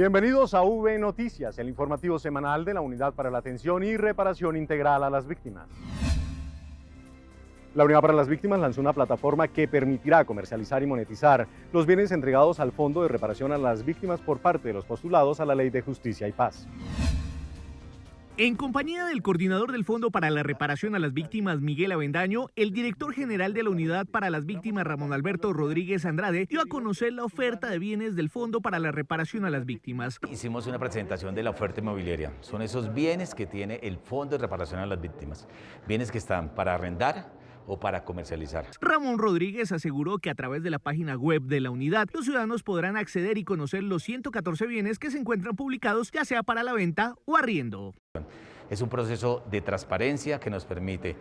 Bienvenidos a V Noticias, el informativo semanal de la Unidad para la Atención y Reparación Integral a las Víctimas. La Unidad para las Víctimas lanzó una plataforma que permitirá comercializar y monetizar los bienes entregados al Fondo de Reparación a las Víctimas por parte de los postulados a la Ley de Justicia y Paz. En compañía del coordinador del Fondo para la Reparación a las Víctimas, Miguel Avendaño, el director general de la Unidad para las Víctimas, Ramón Alberto Rodríguez Andrade, dio a conocer la oferta de bienes del Fondo para la Reparación a las Víctimas. Hicimos una presentación de la oferta inmobiliaria. Son esos bienes que tiene el Fondo de Reparación a las Víctimas. Bienes que están para arrendar o para comercializar. Ramón Rodríguez aseguró que a través de la página web de la unidad, los ciudadanos podrán acceder y conocer los 114 bienes que se encuentran publicados, ya sea para la venta o arriendo. Es un proceso de transparencia que nos permite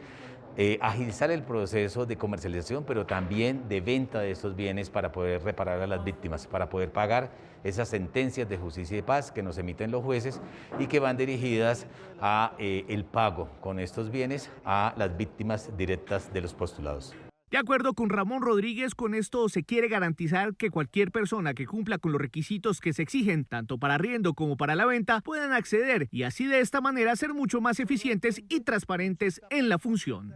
agilizar el proceso de comercialización, pero también de venta de estos bienes para poder reparar a las víctimas, para poder pagar esas sentencias de justicia y paz que nos emiten los jueces y que van dirigidas a el pago con estos bienes a las víctimas directas de los postulados. De acuerdo con Ramón Rodríguez, con esto se quiere garantizar que cualquier persona que cumpla con los requisitos que se exigen, tanto para arriendo como para la venta, puedan acceder y así de esta manera ser mucho más eficientes y transparentes en la función.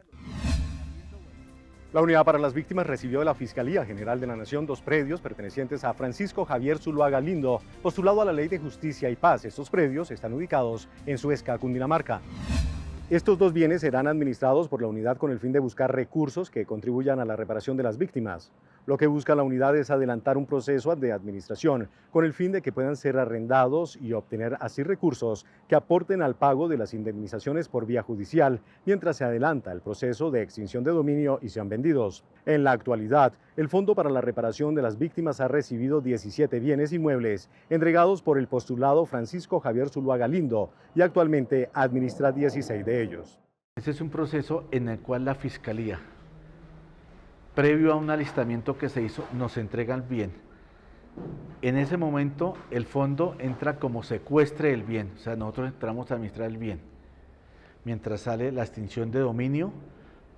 La Unidad para las Víctimas recibió de la Fiscalía General de la Nación 2 predios pertenecientes a Francisco Javier Zuluaga Lindo, postulado a la Ley de Justicia y Paz. Estos predios están ubicados en Suezca, Cundinamarca. Estos 2 bienes serán administrados por la unidad con el fin de buscar recursos que contribuyan a la reparación de las víctimas. Lo que busca la unidad es adelantar un proceso de administración con el fin de que puedan ser arrendados y obtener así recursos que aporten al pago de las indemnizaciones por vía judicial, mientras se adelanta el proceso de extinción de dominio y sean vendidos. En la actualidad, el Fondo para la Reparación de las Víctimas ha recibido 17 bienes inmuebles entregados por el postulado Francisco Javier Zuluaga Lindo y actualmente administra 16 de ellos. Este es un proceso en el cual la Fiscalía, previo a un alistamiento que se hizo, nos entrega el bien. En ese momento el fondo entra como secuestre del bien, o sea, nosotros entramos a administrar el bien. Mientras sale la extinción de dominio,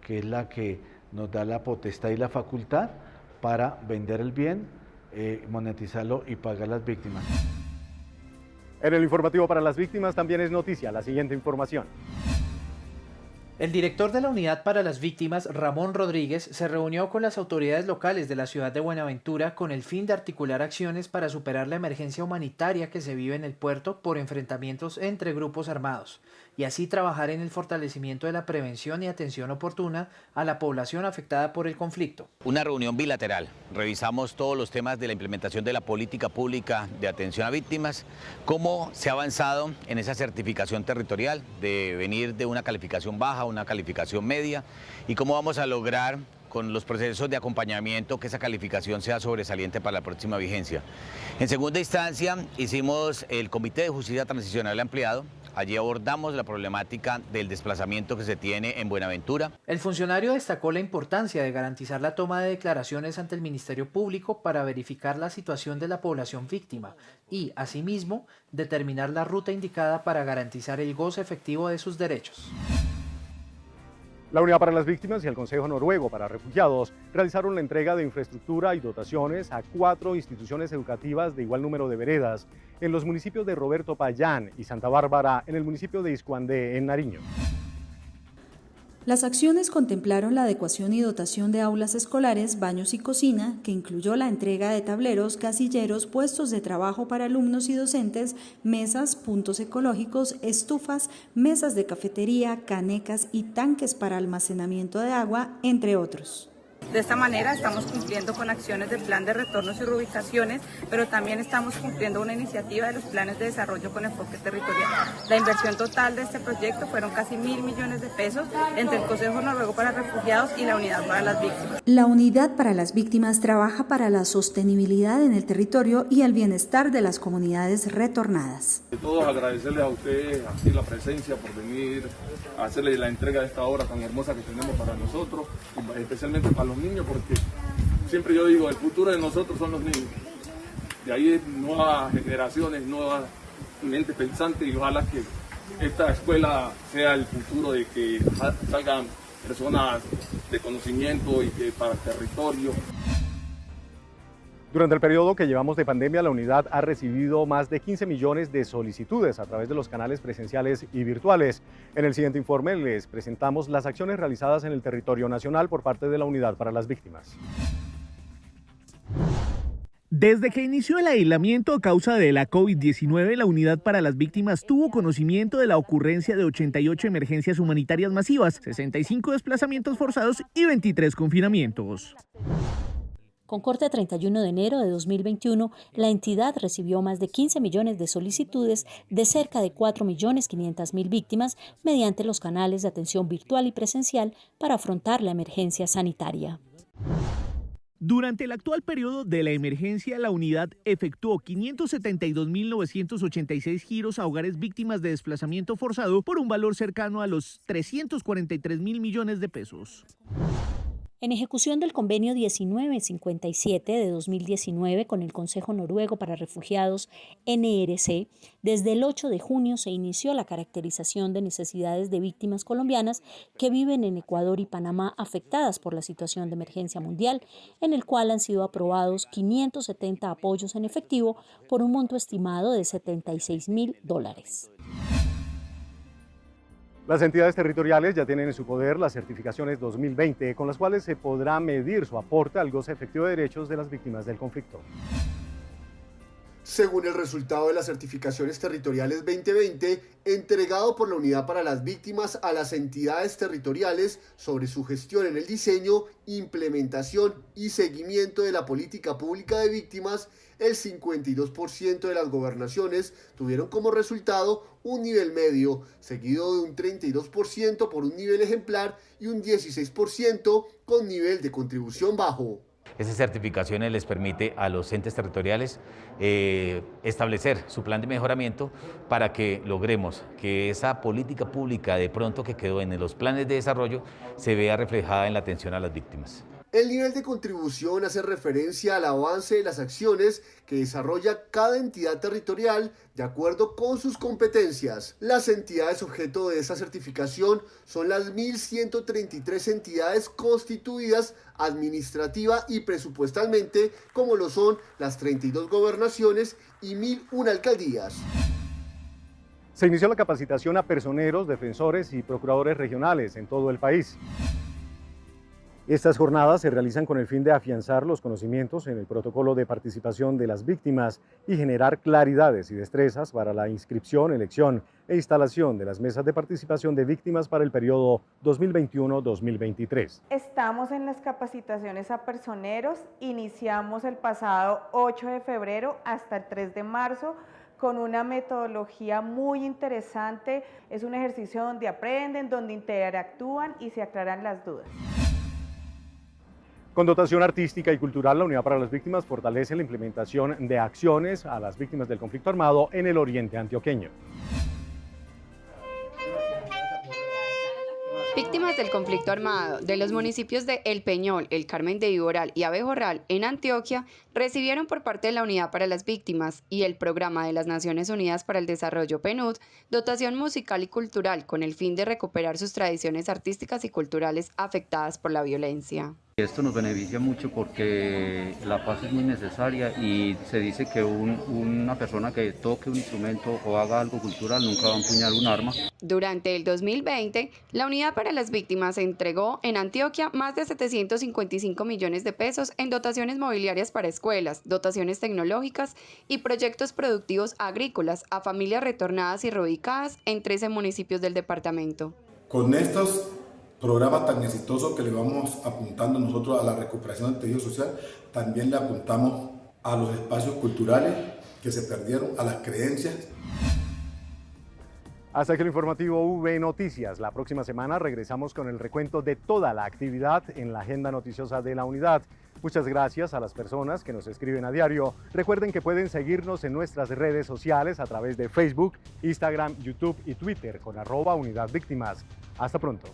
que es la que nos da la potestad y la facultad para vender el bien, monetizarlo y pagar a las víctimas. En el informativo para las víctimas también es noticia la siguiente información. El director de la Unidad para las Víctimas, Ramón Rodríguez, se reunió con las autoridades locales de la ciudad de Buenaventura con el fin de articular acciones para superar la emergencia humanitaria que se vive en el puerto por enfrentamientos entre grupos armados y así trabajar en el fortalecimiento de la prevención y atención oportuna a la población afectada por el conflicto. Una reunión bilateral. Revisamos todos los temas de la implementación de la política pública de atención a víctimas, cómo se ha avanzado en esa certificación territorial de venir de una calificación baja a una calificación media y cómo vamos a lograr con los procesos de acompañamiento que esa calificación sea sobresaliente para la próxima vigencia. En segunda instancia, hicimos el Comité de Justicia Transicional Ampliado. Allí abordamos la problemática del desplazamiento que se tiene en Buenaventura. El funcionario destacó la importancia de garantizar la toma de declaraciones ante el Ministerio Público para verificar la situación de la población víctima y, asimismo, determinar la ruta indicada para garantizar el goce efectivo de sus derechos. La Unidad para las Víctimas y el Consejo Noruego para Refugiados realizaron la entrega de infraestructura y dotaciones a 4 instituciones educativas de igual número de veredas en los municipios de Roberto Payán y Santa Bárbara en el municipio de Iscuandé, en Nariño. Las acciones contemplaron la adecuación y dotación de aulas escolares, baños y cocina, que incluyó la entrega de tableros, casilleros, puestos de trabajo para alumnos y docentes, mesas, puntos ecológicos, estufas, mesas de cafetería, canecas y tanques para almacenamiento de agua, entre otros. De esta manera estamos cumpliendo con acciones del plan de retornos y reubicaciones, pero también estamos cumpliendo una iniciativa de los planes de desarrollo con enfoque territorial. La inversión total de este proyecto fueron casi 1.000 millones de pesos entre el Consejo Noruego para Refugiados y la Unidad para las Víctimas. La Unidad para las Víctimas trabaja para la sostenibilidad en el territorio y el bienestar de las comunidades retornadas. De todos agradecerles a ustedes aquí la presencia por venir a hacerles la entrega de esta obra tan hermosa que tenemos para nosotros, especialmente para los niños, porque siempre yo digo, el futuro de nosotros son los niños. De ahí nuevas generaciones, nuevas mentes pensantes y ojalá que esta escuela sea el futuro de que salgan personas de conocimiento y que para el territorio. Durante el periodo que llevamos de pandemia, la unidad ha recibido más de 15 millones de solicitudes a través de los canales presenciales y virtuales. En el siguiente informe les presentamos las acciones realizadas en el territorio nacional por parte de la Unidad para las Víctimas. Desde que inició el aislamiento a causa de la COVID-19, la Unidad para las Víctimas tuvo conocimiento de la ocurrencia de 88 emergencias humanitarias masivas, 65 desplazamientos forzados y 23 confinamientos. Con corte a 31 de enero de 2021, la entidad recibió más de 15 millones de solicitudes de cerca de 4.500.000 víctimas mediante los canales de atención virtual y presencial para afrontar la emergencia sanitaria. Durante el actual periodo de la emergencia, la unidad efectuó 572.986 giros a hogares víctimas de desplazamiento forzado por un valor cercano a los 343.000 millones de pesos. En ejecución del convenio 1957 de 2019 con el Consejo Noruego para Refugiados, NRC, desde el 8 de junio se inició la caracterización de necesidades de víctimas colombianas que viven en Ecuador y Panamá afectadas por la situación de emergencia mundial, en el cual han sido aprobados 570 apoyos en efectivo por un monto estimado de $76.000. Las entidades territoriales ya tienen en su poder las certificaciones 2020, con las cuales se podrá medir su aporte al goce efectivo de derechos de las víctimas del conflicto. Según el resultado de las certificaciones territoriales 2020, entregado por la Unidad para las Víctimas a las entidades territoriales sobre su gestión en el diseño, implementación y seguimiento de la política pública de víctimas, el 52% de las gobernaciones tuvieron como resultado un nivel medio, seguido de un 32% por un nivel ejemplar y un 16% con nivel de contribución bajo. Esas certificaciones les permite a los entes territoriales establecer su plan de mejoramiento para que logremos que esa política pública de pronto que quedó en los planes de desarrollo se vea reflejada en la atención a las víctimas. El nivel de contribución hace referencia al avance de las acciones que desarrolla cada entidad territorial de acuerdo con sus competencias. Las entidades objeto de esa certificación son las 1.133 entidades constituidas administrativa y presupuestalmente, como lo son las 32 gobernaciones y 1.001 alcaldías. Se inició la capacitación a personeros, defensores y procuradores regionales en todo el país. Estas jornadas se realizan con el fin de afianzar los conocimientos en el protocolo de participación de las víctimas y generar claridades y destrezas para la inscripción, elección e instalación de las mesas de participación de víctimas para el periodo 2021-2023. Estamos en las capacitaciones a personeros, iniciamos el pasado 8 de febrero hasta el 3 de marzo, con una metodología muy interesante. Es un ejercicio donde aprenden, donde interactúan y se aclaran las dudas. Con dotación artística y cultural, la Unidad para las Víctimas fortalece la implementación de acciones a las víctimas del conflicto armado en el oriente antioqueño. Víctimas del conflicto armado de los municipios de El Peñol, El Carmen de Iboral y Abejorral en Antioquia recibieron por parte de la Unidad para las Víctimas y el Programa de las Naciones Unidas para el Desarrollo PNUD dotación musical y cultural con el fin de recuperar sus tradiciones artísticas y culturales afectadas por la violencia. Esto nos beneficia mucho porque la paz es muy necesaria y se dice que una persona que toque un instrumento o haga algo cultural nunca va a empuñar un arma. Durante el 2020, la Unidad para las Víctimas entregó en Antioquia más de 755 millones de pesos en dotaciones mobiliarias para escuelas, dotaciones tecnológicas y proyectos productivos agrícolas a familias retornadas y reubicadas en 13 municipios del departamento. Con estos programa tan exitoso que le vamos apuntando nosotros a la recuperación del tejido social, también le apuntamos a los espacios culturales que se perdieron, a las creencias. Hasta aquí el informativo V Noticias. La próxima semana regresamos con el recuento de toda la actividad en la agenda noticiosa de la unidad. Muchas gracias a las personas que nos escriben a diario. Recuerden que pueden seguirnos en nuestras redes sociales a través de Facebook, Instagram, YouTube y Twitter con @UnidadVíctimas. Hasta pronto.